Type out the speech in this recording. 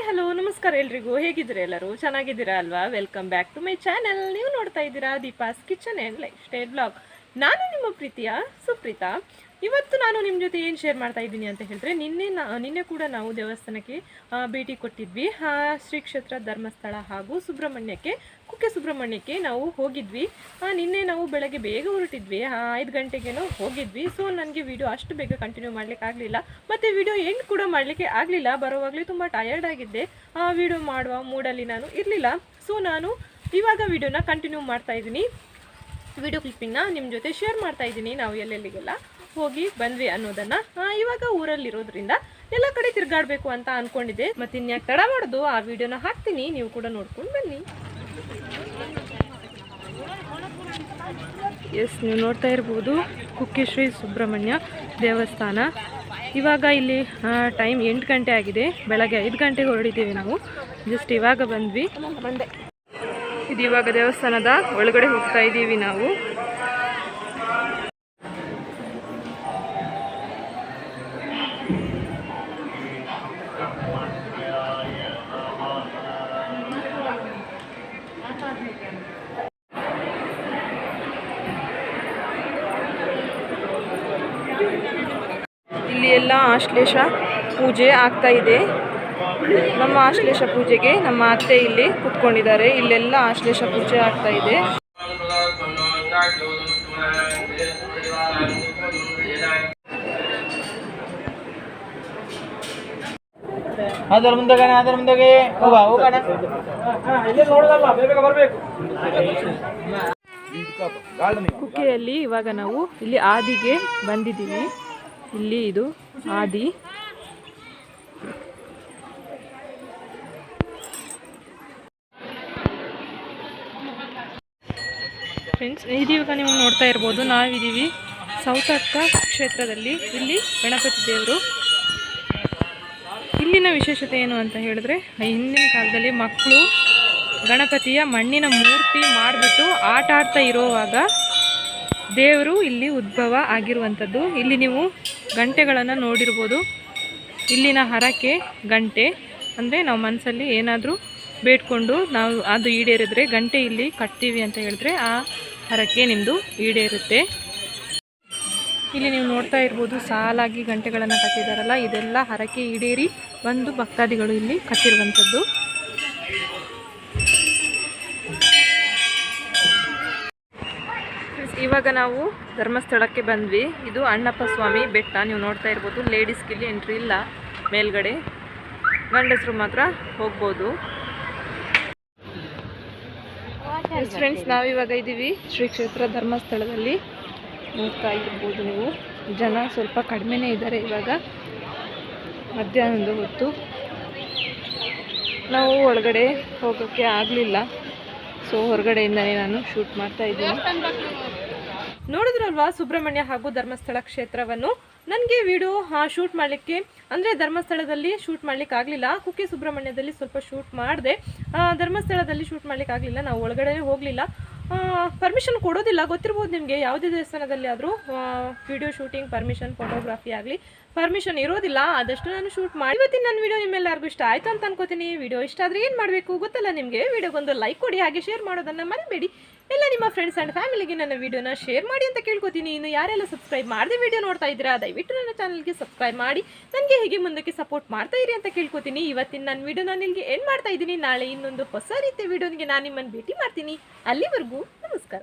Hello ನಮಸ್ಕಾರ ಎಲ್ರಿಗೂ. ಹೇಗಿದ್ದೀರಾ ಎಲ್ಲರೂ? ಚೆನ್ನಾಗಿದ್ದೀರಾ ಅಲ್ವಾ? Welcome back to my channel. ನೀವು ನೋಡ್ತಾ ಇದ್ದೀರಾ Deepa's kitchen and lifestyle blog. ನಾನು ನಿಮ್ಮ ಪ್ರೀತಿಯ ಸುಪ್ರೀತಾ. ಇವತ್ತು ನಾನು ನಿಮ್ಮ ಜೊತೆ ಏನು ಶೇರ್ ಮಾಡ್ತಾ ಇದ್ದೀನಿ ಅಂತ ಹೇಳಿದ್ರೆ, ನಿನ್ನೆ ಕೂಡ ನಾವು ದೇವಸ್ಥಾನಕ್ಕೆ ಭೇಟಿ ಕೊಟ್ಟಿದ್ವಿ. ಶ್ರೀ ಕ್ಷೇತ್ರ ಧರ್ಮಸ್ಥಳ ಹಾಗೂ ಸುಬ್ರಹ್ಮಣ್ಯಕ್ಕೆ, ಕುಕ್ಕೆ ಸುಬ್ರಹ್ಮಣ್ಯಕ್ಕೆ ನಾವು ಹೋಗಿದ್ವಿ. ನಿನ್ನೆ ನಾವು ಬೆಳಗ್ಗೆ ಬೇಗ ಹೊರಟಿದ್ವಿ, 5 ಗಂಟೆಗೇನೋ ಹೋಗಿದ್ವಿ. ಸೊ ನನಗೆ ವಿಡಿಯೋ ಅಷ್ಟು ಬೇಗ ಕಂಟಿನ್ಯೂ ಮಾಡಲಿಕ್ಕೆ ಆಗಲಿಲ್ಲ, ಮತ್ತು ವಿಡಿಯೋ ಎಂಡ್ ಕೂಡ ಮಾಡಲಿಕ್ಕೆ ಆಗಲಿಲ್ಲ. ಬರೋವಾಗಲೇ ತುಂಬ ಟಯರ್ಡ್ ಆಗಿದ್ದೆ, ವಿಡಿಯೋ ಮಾಡುವ ಮೂಡಲ್ಲಿ ನಾನು ಇರಲಿಲ್ಲ. ಸೊ ನಾನು ಇವಾಗ ವಿಡಿಯೋನ ಕಂಟಿನ್ಯೂ ಮಾಡ್ತಾ ಇದ್ದೀನಿ. ವಿಡಿಯೋ ಕ್ಲಿಪ್ಪಿಂಗ್ನ ನಿಮ್ಮ ಜೊತೆ ಶೇರ್ ಮಾಡ್ತಾ ಇದ್ದೀನಿ. ನಾವು ಎಲ್ಲೆಲ್ಲಿಗೆಲ್ಲ ಹೋಗಿ ಬಂದ್ವಿ ಅನ್ನೋದನ್ನು. ಇವಾಗ ಊರಲ್ಲಿರೋದ್ರಿಂದ ಎಲ್ಲ ಕಡೆ ತಿರುಗಾಡಬೇಕು ಅಂತ ಅಂದ್ಕೊಂಡಿದ್ದೆ. ಮತ್ತು ಇನ್ಯಾಕೆ ತಡ ಮಾಡೋದು, ಆ ವಿಡಿಯೋನ ಹಾಕ್ತೀನಿ, ನೀವು ಕೂಡ ನೋಡ್ಕೊಂಡು ಬನ್ನಿ. ಎಸ್, ನೀವು ನೋಡ್ತಾ ಇರ್ಬೋದು ಕುಕ್ಕೆ ಶ್ರೀ ಸುಬ್ರಹ್ಮಣ್ಯ ದೇವಸ್ಥಾನ. ಇವಾಗ ಇಲ್ಲಿ ಟೈಮ್ 8 ಗಂಟೆ ಆಗಿದೆ. ಬೆಳಗ್ಗೆ 5 ಗಂಟೆಗೆ ಹೊರಡಿದ್ದೀವಿ ನಾವು. ಜಸ್ಟ್ ಇವಾಗ ಬಂದ್ವಿ. ಇದು ಇವಾಗ ದೇವಸ್ಥಾನದ ಒಳಗಡೆ ಹೋಗ್ತಾ ಇದ್ದೀವಿ ನಾವು. ಇಲ್ಲಿ ಎಲ್ಲ ಆಶ್ಲೇಷ ಪೂಜೆ ಆಗ್ತಾ ಇದೆ. ನಮ್ಮ ಆಶ್ಲೇಷ ಪೂಜೆಗೆ ನಮ್ಮ ಅತ್ತೆ ಇಲ್ಲಿ ಕೂತ್ಕೊಂಡಿದ್ದಾರೆ. ಇಲ್ಲೆಲ್ಲ ಆಶ್ಲೇಷ ಪೂಜೆ ಆಗ್ತಾ ಇದೆ. ಕುಕ್ಕೆಯಲ್ಲಿ ಇವಾಗ ನಾವು ಇಲ್ಲಿ ಆದಿಗೆ ಬಂದಿದ್ದೀವಿ. ಇಲ್ಲಿ ಇದು ಆದಿ. ಫ್ರೆಂಡ್ಸ್, ಇವಾಗ ನೀವು ನೋಡ್ತಾ ಇರ್ಬೋದು, ನಾವಿದ್ದೀವಿ ಸೌತಡ್ಕ ಕ್ಷೇತ್ರದಲ್ಲಿ. ಇಲ್ಲಿ ಗಣಪತಿ ದೇವರು. ಇಲ್ಲಿನ ವಿಶೇಷತೆ ಏನು ಅಂತ ಹೇಳಿದ್ರೆ, ಹಿಂದಿನ ಕಾಲದಲ್ಲಿ ಮಕ್ಕಳು ಗಣಪತಿಯ ಮಣ್ಣಿನ ಮೂರ್ತಿ ಮಾಡಿಬಿಟ್ಟು ಆಟ ಆಡ್ತಾ ಇರೋವಾಗ ದೇವರು ಇಲ್ಲಿ ಉದ್ಭವ ಆಗಿರುವಂಥದ್ದು. ಇಲ್ಲಿ ನೀವು ಗಂಟೆಗಳನ್ನು ನೋಡಿರ್ಬೋದು. ಇಲ್ಲಿನ ಹರಕೆ ಗಂಟೆ ಅಂದರೆ, ನಾವು ಮನಸ್ಸಲ್ಲಿ ಏನಾದರೂ ಬೇಡ್ಕೊಂಡು ನಾವು ಅದು ಈಡೇರಿದ್ರೆ ಗಂಟೆ ಇಲ್ಲಿ ಕಟ್ತೀವಿ ಅಂತ ಹೇಳಿದ್ರೆ ಆ ಹರಕೆ ನಿಮ್ಮದು ಈಡೇರುತ್ತೆ. ಇಲ್ಲಿ ನೀವು ನೋಡ್ತಾ ಇರ್ಬೋದು, ಸಾಲಾಗಿ ಗಂಟೆಗಳನ್ನು ಕಟ್ಟಿದಾರಲ್ಲ, ಇದೆಲ್ಲ ಹರಕೆ ಈಡೇರಿ ಬಂದು ಭಕ್ತಾದಿಗಳು ಇಲ್ಲಿ ಕಟ್ಟಿರುವಂಥದ್ದು. ಇವಾಗ ನಾವು ಧರ್ಮಸ್ಥಳಕ್ಕೆ ಬಂದ್ವಿ. ಇದು ಅಣ್ಣಪ್ಪ ಸ್ವಾಮಿ ಬೆಟ್ಟ. ನೀವು ನೋಡ್ತಾ ಇರ್ಬೋದು, ಲೇಡೀಸ್ಗೆ ಇಲ್ಲಿ ಎಂಟ್ರಿ ಇಲ್ಲ ಮೇಲ್ಗಡೆ, ಗಂಡಸರು ಮಾತ್ರ ಹೋಗ್ಬೋದು. ಫ್ರೆಂಡ್ಸ್, ನಾವಿವಾಗ ಇದ್ದೀವಿ ಶ್ರೀ ಕ್ಷೇತ್ರ ಧರ್ಮಸ್ಥಳದಲ್ಲಿ. ನೋಡ್ತಾ ಇರ್ಬೋದು ನೀವು, ಜನ ಸ್ವಲ್ಪ ಕಡಿಮೆನೇ ಇದ್ದಾರೆ. ಇವಾಗ ಮಧ್ಯಾಹ್ನದ ಹೊತ್ತು ನಾವು ಒಳಗಡೆ ಹೋಗೋಕ್ಕೆ ಆಗಲಿಲ್ಲ. ಸೊ ಹೊರಗಡೆಯಿಂದನೇ ನಾನು ಶೂಟ್ ಮಾಡ್ತಾ ಇದ್ದೀನಿ. ನೋಡಿದ್ರಲ್ವಾ ಸುಬ್ರಹ್ಮಣ್ಯ ಹಾಗೂ ಧರ್ಮಸ್ಥಳ ಕ್ಷೇತ್ರವನ್ನು. ನನಗೆ ವಿಡಿಯೋ ಶೂಟ್ ಮಾಡಲಿಕ್ಕೆ ಅಂದರೆ ಧರ್ಮಸ್ಥಳದಲ್ಲಿ ಶೂಟ್ ಮಾಡಲಿಕ್ಕೆ ಆಗಲಿಲ್ಲ. ಕುಕ್ಕೆ ಸುಬ್ರಹ್ಮಣ್ಯದಲ್ಲಿ ಸ್ವಲ್ಪ ಶೂಟ್ ಮಾಡಿದೆ, ಧರ್ಮಸ್ಥಳದಲ್ಲಿ ಶೂಟ್ ಮಾಡಲಿಕ್ಕೆ ಆಗಲಿಲ್ಲ. ನಾವು ಒಳಗಡೆ ಹೋಗಲಿಲ್ಲ, ಪರ್ಮಿಷನ್ ಕೊಡೋದಿಲ್ಲ. ಗೊತ್ತಿರ್ಬೋದು ನಿಮಗೆ, ಯಾವುದೇ ದೇವಸ್ಥಾನದಲ್ಲಿ ಆದರೂ ವಿಡಿಯೋ ಶೂಟಿಂಗ್ ಪರ್ಮಿಷನ್, ಫೋಟೋಗ್ರಫಿ ಆಗಲಿ ಪರ್ಮಿಷನ್ ಇರೋದಿಲ್ಲ. ಆದಷ್ಟು ನಾನು ಶೂಟ್ ಮಾಡಿ. ಇವತ್ತಿನ ನನ್ನ ವಿಡಿಯೋ ನಿಮ್ಮೆಲ್ಲರಿಗೂ ಇಷ್ಟ ಆಯಿತು ಅಂತ ಅನ್ಕೋತೀನಿ. ವಿಡಿಯೋ ಇಷ್ಟ ಆದರೆ ಏನು ಮಾಡಬೇಕು ಗೊತ್ತಲ್ಲ ನಿಮಗೆ, ವಿಡಿಯೋಗೊಂದು ಲೈಕ್ ಕೊಡಿ, ಹಾಗೆ ಶೇರ್ ಮಾಡೋದನ್ನು ಮರಿಬೇಡಿ. ಎಲ್ಲ ನಿಮ್ಮ ಫ್ರೆಂಡ್ಸ್ ಆ್ಯಂಡ್ ಫ್ಯಾಮಿಲಿಗೆ ನನ್ನ ವಿಡಿಯೋನ ಶೇರ್ ಮಾಡಿ ಅಂತ ಕೇಳ್ಕೊತೀನಿ. ಇನ್ನು ಯಾರೆಲ್ಲ ಸಬ್ಸ್ಕ್ರೈಬ್ ಮಾಡದೆ ವಿಡಿಯೋ ನೋಡ್ತಾ ಇದ್ದೀರಾ, ದಯವಿಟ್ಟು ನನ್ನ ಚಾನಲ್ಗೆ ಸಬ್ಸ್ಕ್ರೈಬ್ ಮಾಡಿ ನನಗೆ ಹೀಗೆ ಮುಂದಕ್ಕೆ ಸಪೋರ್ಟ್ ಮಾಡ್ತಾ ಇರಿ ಅಂತ ಕೇಳ್ಕೊತೀನಿ. ಇವತ್ತಿನ ನನ್ನ ವಿಡಿಯೋನ ನಿಮಗೆ ಎಂಡ್ ಮಾಡ್ತಾ ಇದ್ದೀನಿ. ನಾಳೆ ಇನ್ನೊಂದು ಹೊಸ ರೀತಿಯ ವಿಡಿಯೋನಿಗೆ ನಾನು ನಿಮ್ಮನ್ನು ಭೇಟಿ ಮಾಡ್ತೀನಿ. ಅಲ್ಲಿವರೆಗೂ ನಮಸ್ಕಾರ.